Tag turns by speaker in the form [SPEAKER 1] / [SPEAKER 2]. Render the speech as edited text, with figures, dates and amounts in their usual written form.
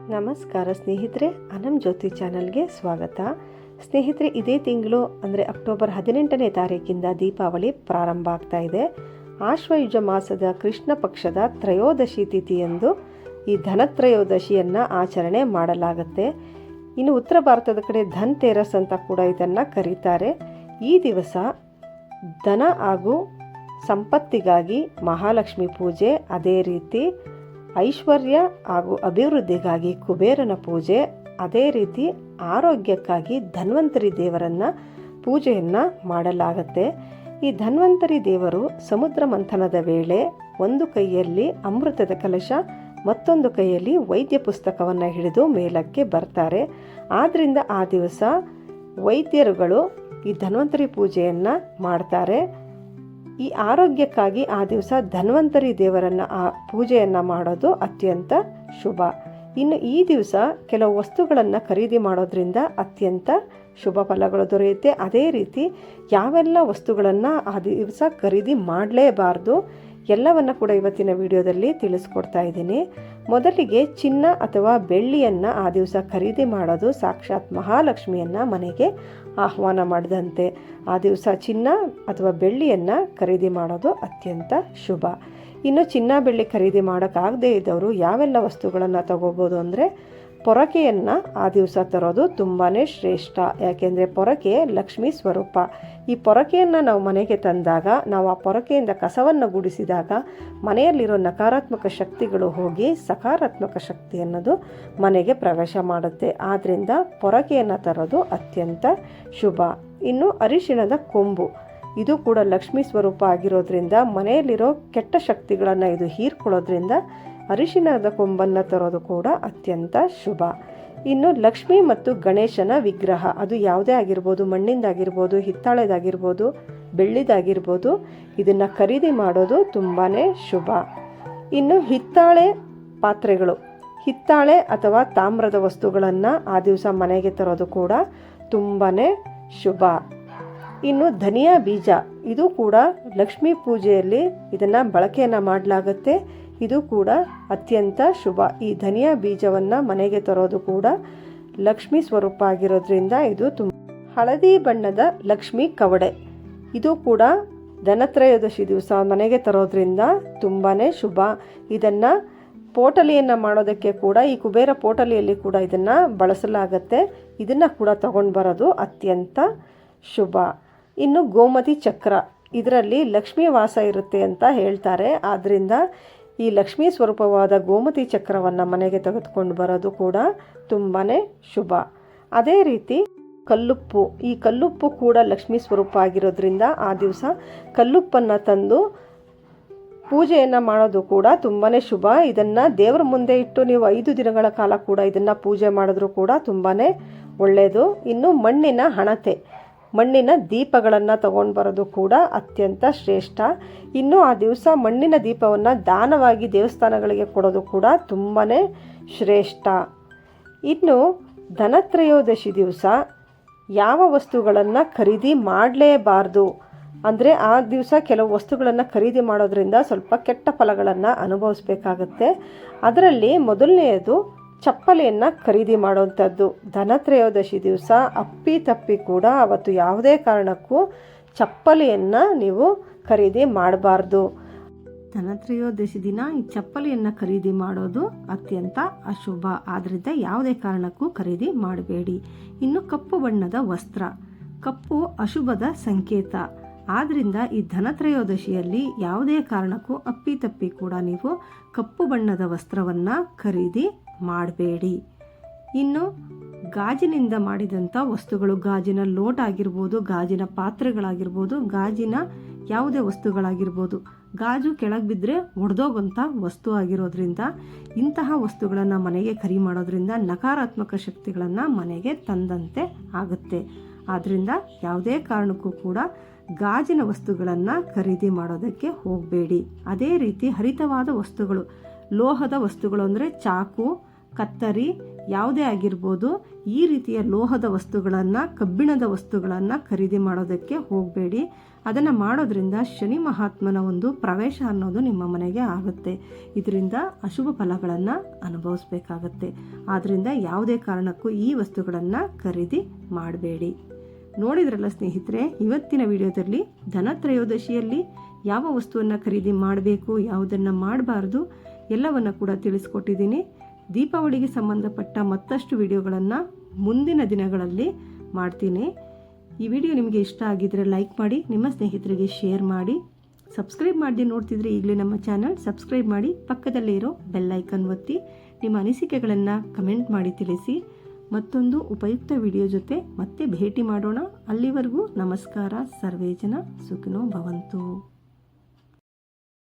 [SPEAKER 1] ನಮಸ್ಕಾರ ಸ್ನೇಹಿತರೆ, ಅನಮ್ ಜ್ಯೋತಿ ಚಾನಲ್ಗೆ ಸ್ವಾಗತ. ಸ್ನೇಹಿತರೆ, ಇದೇ ತಿಂಗಳು ಅಂದರೆ ಅಕ್ಟೋಬರ್ 18ನೇ ತಾರೀಕಿಂದ ದೀಪಾವಳಿ ಪ್ರಾರಂಭ ಆಗ್ತಾ ಇದೆ. ಆಶ್ವಯುಜ ಮಾಸದ ಕೃಷ್ಣ ಪಕ್ಷದ ತ್ರಯೋದಶಿ ತಿಥಿಯಂದು ಈ ಧನತ್ರಯೋದಶಿಯನ್ನು ಆಚರಣೆ ಮಾಡಲಾಗುತ್ತೆ. ಇನ್ನು ಉತ್ತರ ಭಾರತದ ಕಡೆ ಧನ್ ತೇರಸ್ ಅಂತ ಕೂಡ ಇದನ್ನು ಕರೀತಾರೆ. ಈ ದಿವಸ ಧನ ಹಾಗೂ ಸಂಪತ್ತಿಗಾಗಿ ಮಹಾಲಕ್ಷ್ಮಿ ಪೂಜೆ, ಅದೇ ರೀತಿ ಐಶ್ವರ್ಯ ಹಾಗೂ ಅಭಿವೃದ್ಧಿಗಾಗಿ ಕುಬೇರನ ಪೂಜೆ, ಅದೇ ರೀತಿ ಆರೋಗ್ಯಕ್ಕಾಗಿ ಧನ್ವಂತರಿ ದೇವರನ್ನು ಪೂಜೆಯನ್ನು ಮಾಡಲಾಗುತ್ತೆ. ಈ ಧನ್ವಂತರಿ ದೇವರು ಸಮುದ್ರ ಮಂಥನದ ವೇಳೆ ಒಂದು ಕೈಯಲ್ಲಿ ಅಮೃತದ ಕಲಶ, ಮತ್ತೊಂದು ಕೈಯಲ್ಲಿ ವೈದ್ಯ ಪುಸ್ತಕವನ್ನು ಹಿಡಿದು ಮೇಲಕ್ಕೆ ಬರ್ತಾರೆ. ಆದ್ದರಿಂದ ಆ ದಿವಸ ವೈದ್ಯರುಗಳು ಈ ಧನ್ವಂತರಿ ಪೂಜೆಯನ್ನು ಮಾಡ್ತಾರೆ. ಈ ಆರೋಗ್ಯಕ್ಕಾಗಿ ಆ ದಿವಸ ಧನ್ವಂತರಿ ದೇವರನ್ನು ಪೂಜೆಯನ್ನು ಮಾಡೋದು ಅತ್ಯಂತ ಶುಭ. ಇನ್ನು ಈ ದಿವಸ ಕೆಲವು ವಸ್ತುಗಳನ್ನು ಖರೀದಿ ಮಾಡೋದ್ರಿಂದ ಅತ್ಯಂತ ಶುಭ ಫಲಗಳು ದೊರೆಯುತ್ತೆ. ಅದೇ ರೀತಿ ಯಾವೆಲ್ಲ ವಸ್ತುಗಳನ್ನು ಆ ದಿವಸ ಖರೀದಿ ಮಾಡಲೇಬಾರ್ದು ಎಲ್ಲವನ್ನು ಕೂಡ ಇವತ್ತಿನ ವಿಡಿಯೋದಲ್ಲಿ ತಿಳಿಸ್ಕೊಡ್ತಾ ಇದ್ದೀನಿ. ಮೊದಲಿಗೆ ಚಿನ್ನ ಅಥವಾ ಬೆಳ್ಳಿಯನ್ನು ಆ ದಿವಸ ಖರೀದಿ ಮಾಡೋದು ಸಾಕ್ಷಾತ್ ಮಹಾಲಕ್ಷ್ಮಿಯನ್ನು ಮನೆಗೆ ಆಹ್ವಾನ ಮಾಡಿದಂತೆ. ಆ ದಿವಸ ಚಿನ್ನ ಅಥವಾ ಬೆಳ್ಳಿಯನ್ನು ಖರೀದಿ ಮಾಡೋದು ಅತ್ಯಂತ ಶುಭ. ಇನ್ನು ಚಿನ್ನ ಬೆಳ್ಳಿ ಖರೀದಿ ಮಾಡೋಕ್ಕಾಗದೇ ಇದ್ದವರು ಯಾವೆಲ್ಲ ವಸ್ತುಗಳನ್ನು ತಗೋಬೋದು ಅಂದರೆ, ಪೊರಕೆಯನ್ನು ಆ ದಿವಸ ತರೋದು ತುಂಬಾ ಶ್ರೇಷ್ಠ. ಯಾಕೆಂದರೆ ಪೊರಕೆ ಲಕ್ಷ್ಮೀ ಸ್ವರೂಪ. ಈ ಪೊರಕೆಯನ್ನು ನಾವು ಮನೆಗೆ ತಂದಾಗ, ನಾವು ಆ ಪೊರಕೆಯಿಂದ ಕಸವನ್ನು ಗುಡಿಸಿದಾಗ ಮನೆಯಲ್ಲಿರೋ ನಕಾರಾತ್ಮಕ ಶಕ್ತಿಗಳು ಹೋಗಿ ಸಕಾರಾತ್ಮಕ ಶಕ್ತಿ ಅನ್ನೋದು ಮನೆಗೆ ಪ್ರವೇಶ ಮಾಡುತ್ತೆ. ಆದ್ದರಿಂದ ಪೊರಕೆಯನ್ನು ತರೋದು ಅತ್ಯಂತ ಶುಭ. ಇನ್ನು ಅರಿಶಿಣದ ಕೊಂಬು, ಇದು ಕೂಡ ಲಕ್ಷ್ಮೀ ಸ್ವರೂಪ ಆಗಿರೋದ್ರಿಂದ ಮನೆಯಲ್ಲಿರೋ ಕೆಟ್ಟ ಶಕ್ತಿಗಳನ್ನು ಇದು ಹೀರ್ಕೊಳ್ಳೋದ್ರಿಂದ ಅರಿಶಿಣದ ಕೊಂಬನ್ನು ತರೋದು ಕೂಡ ಅತ್ಯಂತ ಶುಭ. ಇನ್ನು ಲಕ್ಷ್ಮಿ ಮತ್ತು ಗಣೇಶನ ವಿಗ್ರಹ, ಅದು ಯಾವುದೇ ಆಗಿರ್ಬೋದು, ಮಣ್ಣಿಂದಾಗಿರ್ಬೋದು, ಹಿತ್ತಾಳೆದಾಗಿರ್ಬೋದು, ಬೆಳ್ಳಿದಾಗಿರ್ಬೋದು, ಇದನ್ನು ಖರೀದಿ ಮಾಡೋದು ತುಂಬಾ ಶುಭ. ಇನ್ನು ಹಿತ್ತಾಳೆ ಪಾತ್ರೆಗಳು, ಹಿತ್ತಾಳೆ ಅಥವಾ ತಾಮ್ರದ ವಸ್ತುಗಳನ್ನು ಆ ದಿವಸ ಮನೆಗೆ ತರೋದು ಕೂಡ ತುಂಬಾ ಶುಭ. ಇನ್ನು ಧನಿಯಾ ಬೀಜ, ಇದು ಕೂಡ ಲಕ್ಷ್ಮೀ ಪೂಜೆಯಲ್ಲಿ ಇದನ್ನು ಬಳಕೆಯನ್ನು ಮಾಡಲಾಗುತ್ತೆ. ಇದು ಕೂಡ ಅತ್ಯಂತ ಶುಭ. ಈ ಧನಿಯಾ ಬೀಜವನ್ನು ಮನೆಗೆ ತರೋದು ಕೂಡ ಲಕ್ಷ್ಮೀ ಸ್ವರೂಪ ಆಗಿರೋದ್ರಿಂದ ಇದು ಹಳದಿ ಬಣ್ಣದ ಲಕ್ಷ್ಮೀ ಕವಡೆ, ಇದು ಕೂಡ ಧನತ್ರಯೋದಶಿ ದಿವಸ ಮನೆಗೆ ತರೋದ್ರಿಂದ ತುಂಬಾ ಶುಭ. ಇದನ್ನು ಪೋಟಲಿಯನ್ನು ಮಾಡೋದಕ್ಕೆ ಕೂಡ, ಈ ಕುಬೇರ ಪೋಟಲಿಯಲ್ಲಿ ಕೂಡ ಇದನ್ನು ಬಳಸಲಾಗತ್ತೆ. ಇದನ್ನು ಕೂಡ ತಗೊಂಡು ಬರೋದು ಅತ್ಯಂತ ಶುಭ. ಇನ್ನು ಗೋಮತಿ ಚಕ್ರ, ಇದರಲ್ಲಿ ಲಕ್ಷ್ಮೀ ವಾಸ ಇರುತ್ತೆ ಅಂತ ಹೇಳ್ತಾರೆ. ಆದ್ದರಿಂದ ಈ ಲಕ್ಷ್ಮೀ ಸ್ವರೂಪವಾದ ಗೋಮತಿ ಚಕ್ರವನ್ನು ಮನೆಗೆ ತೆಗೆದುಕೊಂಡು ಬರೋದು ಕೂಡ ತುಂಬಾ ಶುಭ. ಅದೇ ರೀತಿ ಕಲ್ಲುಪ್ಪು, ಈ ಕಲ್ಲುಪ್ಪು ಕೂಡ ಲಕ್ಷ್ಮೀ ಸ್ವರೂಪ ಆಗಿರೋದ್ರಿಂದ ಆ ದಿವಸ ಕಲ್ಲುಪ್ಪನ್ನು ತಂದು ಪೂಜೆಯನ್ನು ಮಾಡೋದು ಕೂಡ ತುಂಬಾ ಶುಭ. ಇದನ್ನು ದೇವರ ಮುಂದೆ ಇಟ್ಟು ನೀವು 5 ದಿನಗಳ ಕಾಲ ಕೂಡ ಇದನ್ನು ಪೂಜೆ ಮಾಡಿದ್ರೂ ಕೂಡ ತುಂಬಾ ಒಳ್ಳೆಯದು. ಇನ್ನು ಮಣ್ಣಿನ ಹಣತೆ, ಮಣ್ಣಿನ ದೀಪಗಳನ್ನು ತಗೊಂಡು ಬರೋದು ಕೂಡ ಅತ್ಯಂತ ಶ್ರೇಷ್ಠ. ಇನ್ನು ಆ ದಿವಸ ಮಣ್ಣಿನ ದೀಪವನ್ನು ದಾನವಾಗಿ ದೇವಸ್ಥಾನಗಳಿಗೆ ಕೊಡೋದು ಕೂಡ ತುಂಬಾ ಶ್ರೇಷ್ಠ. ಇನ್ನು ಧನತ್ರಯೋದಶಿ ದಿವಸ ಯಾವ ವಸ್ತುಗಳನ್ನು ಖರೀದಿ ಮಾಡಲೇಬಾರ್ದು ಅಂದರೆ, ಆ ದಿವಸ ಕೆಲವು ವಸ್ತುಗಳನ್ನು ಖರೀದಿ ಮಾಡೋದ್ರಿಂದ ಸ್ವಲ್ಪ ಕೆಟ್ಟ ಫಲಗಳನ್ನು ಅನುಭವಿಸ್ಬೇಕಾಗತ್ತೆ. ಅದರಲ್ಲಿ ಮೊದಲನೆಯದು ಚಪ್ಪಲಿಯನ್ನು ಖರೀದಿ ಮಾಡುವಂಥದ್ದು. ಧನತ್ರಯೋದಶಿ ದಿವಸ ಅಪ್ಪಿ ಕೂಡ ಅವತ್ತು ಯಾವುದೇ ಕಾರಣಕ್ಕೂ ಚಪ್ಪಲಿಯನ್ನು ನೀವು ಖರೀದಿ ಮಾಡಬಾರ್ದು. ಧನತ್ರಯೋದಶಿ ದಿನ ಈ ಚಪ್ಪಲಿಯನ್ನು ಖರೀದಿ ಮಾಡೋದು ಅತ್ಯಂತ ಅಶುಭ. ಆದ್ದರಿಂದ ಯಾವುದೇ ಕಾರಣಕ್ಕೂ ಖರೀದಿ ಮಾಡಬೇಡಿ. ಇನ್ನು ಕಪ್ಪು ಬಣ್ಣದ ವಸ್ತ್ರ, ಕಪ್ಪು ಅಶುಭದ ಸಂಕೇತ. ಆದ್ದರಿಂದ ಈ ಧನತ್ರಯೋದಶಿಯಲ್ಲಿ ಯಾವುದೇ ಕಾರಣಕ್ಕೂ ಅಪ್ಪಿ ಕೂಡ ನೀವು ಕಪ್ಪು ಬಣ್ಣದ ವಸ್ತ್ರವನ್ನು ಖರೀದಿ ಮಾಡಬೇಡಿ. ಇನ್ನು ಗಾಜಿನಿಂದ ಮಾಡಿದಂಥ ವಸ್ತುಗಳು, ಗಾಜಿನ ಲೋಟ ಆಗಿರ್ಬೋದು, ಗಾಜಿನ ಪಾತ್ರೆಗಳಾಗಿರ್ಬೋದು, ಗಾಜಿನ ಯಾವುದೇ ವಸ್ತುಗಳಾಗಿರ್ಬೋದು, ಗಾಜು ಕೆಳಗೆ ಬಿದ್ದರೆ ಒಡೆದೋಗಂಥ ವಸ್ತು ಆಗಿರೋದ್ರಿಂದ ಇಂತಹ ವಸ್ತುಗಳನ್ನು ಮನೆಗೆ ಖರೀದಿ ಮಾಡೋದ್ರಿಂದ ನಕಾರಾತ್ಮಕ ಶಕ್ತಿಗಳನ್ನು ಮನೆಗೆ ತಂದಂತೆ ಆಗುತ್ತೆ. ಆದ್ದರಿಂದ ಯಾವುದೇ ಕಾರಣಕ್ಕೂ ಕೂಡ ಗಾಜಿನ ವಸ್ತುಗಳನ್ನು ಖರೀದಿ ಮಾಡೋದಕ್ಕೆ ಹೋಗಬೇಡಿ. ಅದೇ ರೀತಿ ಹರಿತವಾದ ವಸ್ತುಗಳು, ಲೋಹದ ವಸ್ತುಗಳು ಅಂದರೆ ಚಾಕು, ಕತ್ತರಿ, ಯಾವುದೇ ಆಗಿರ್ಬೋದು ಈ ರೀತಿಯ ಲೋಹದ ವಸ್ತುಗಳನ್ನು, ಕಬ್ಬಿಣದ ವಸ್ತುಗಳನ್ನು ಖರೀದಿ ಮಾಡೋದಕ್ಕೆ ಹೋಗಬೇಡಿ. ಅದನ್ನು ಮಾಡೋದ್ರಿಂದ ಶನಿ ಮಹಾತ್ಮನ ಒಂದು ಪ್ರವೇಶ ಅನ್ನೋದು ನಿಮ್ಮ ಮನೆಗೆ ಆಗುತ್ತೆ. ಇದರಿಂದ ಅಶುಭ ಫಲಗಳನ್ನು ಅನುಭವಿಸ್ಬೇಕಾಗತ್ತೆ. ಆದ್ದರಿಂದ ಯಾವುದೇ ಕಾರಣಕ್ಕೂ ಈ ವಸ್ತುಗಳನ್ನು ಖರೀದಿ ಮಾಡಬೇಡಿ. ನೋಡಿದ್ರಲ್ಲ ಸ್ನೇಹಿತರೆ, ಇವತ್ತಿನ ವಿಡಿಯೋದಲ್ಲಿ ಧನತ್ರಯೋದಶಿಯಲ್ಲಿ ಯಾವ ವಸ್ತುವನ್ನು ಖರೀದಿ ಮಾಡಬೇಕು, ಯಾವುದನ್ನು ಮಾಡಬಾರ್ದು ಎಲ್ಲವನ್ನು ಕೂಡ ತಿಳಿಸ್ಕೊಟ್ಟಿದ್ದೀನಿ. ದೀಪಾವಳಿಗೆ ಸಂಬಂಧಪಟ್ಟ ಮತ್ತಷ್ಟು ವಿಡಿಯೋಗಳನ್ನು ಮುಂದಿನ ದಿನಗಳಲ್ಲಿ ಮಾಡ್ತೀನಿ. ಈ ವಿಡಿಯೋ ನಿಮಗೆ ಇಷ್ಟ ಆಗಿದ್ದರೆ ಲೈಕ್ ಮಾಡಿ, ನಿಮ್ಮ ಸ್ನೇಹಿತರಿಗೆ ಶೇರ್ ಮಾಡಿ. ಸಬ್ಸ್ಕ್ರೈಬ್ ಮಾಡಿ ನೋಡ್ತಿದ್ರೆ ಈಗಲೇ ನಮ್ಮ ಚಾನಲ್ ಸಬ್ಸ್ಕ್ರೈಬ್ ಮಾಡಿ, ಪಕ್ಕದಲ್ಲೇ ಇರೋ ಬೆಲ್ ಐಕನ್ ಒತ್ತಿ. ನಿಮ್ಮ ಅನಿಸಿಕೆಗಳನ್ನು ಕಮೆಂಟ್ ಮಾಡಿ ತಿಳಿಸಿ. ಮತ್ತೊಂದು ಉಪಯುಕ್ತ ವಿಡಿಯೋ ಜೊತೆ ಮತ್ತೆ ಭೇಟಿ ಮಾಡೋಣ. ಅಲ್ಲಿವರೆಗೂ ನಮಸ್ಕಾರ. ಸರ್ವೇ ಜನ ಸುಖಿನೋ ಭವಂತು.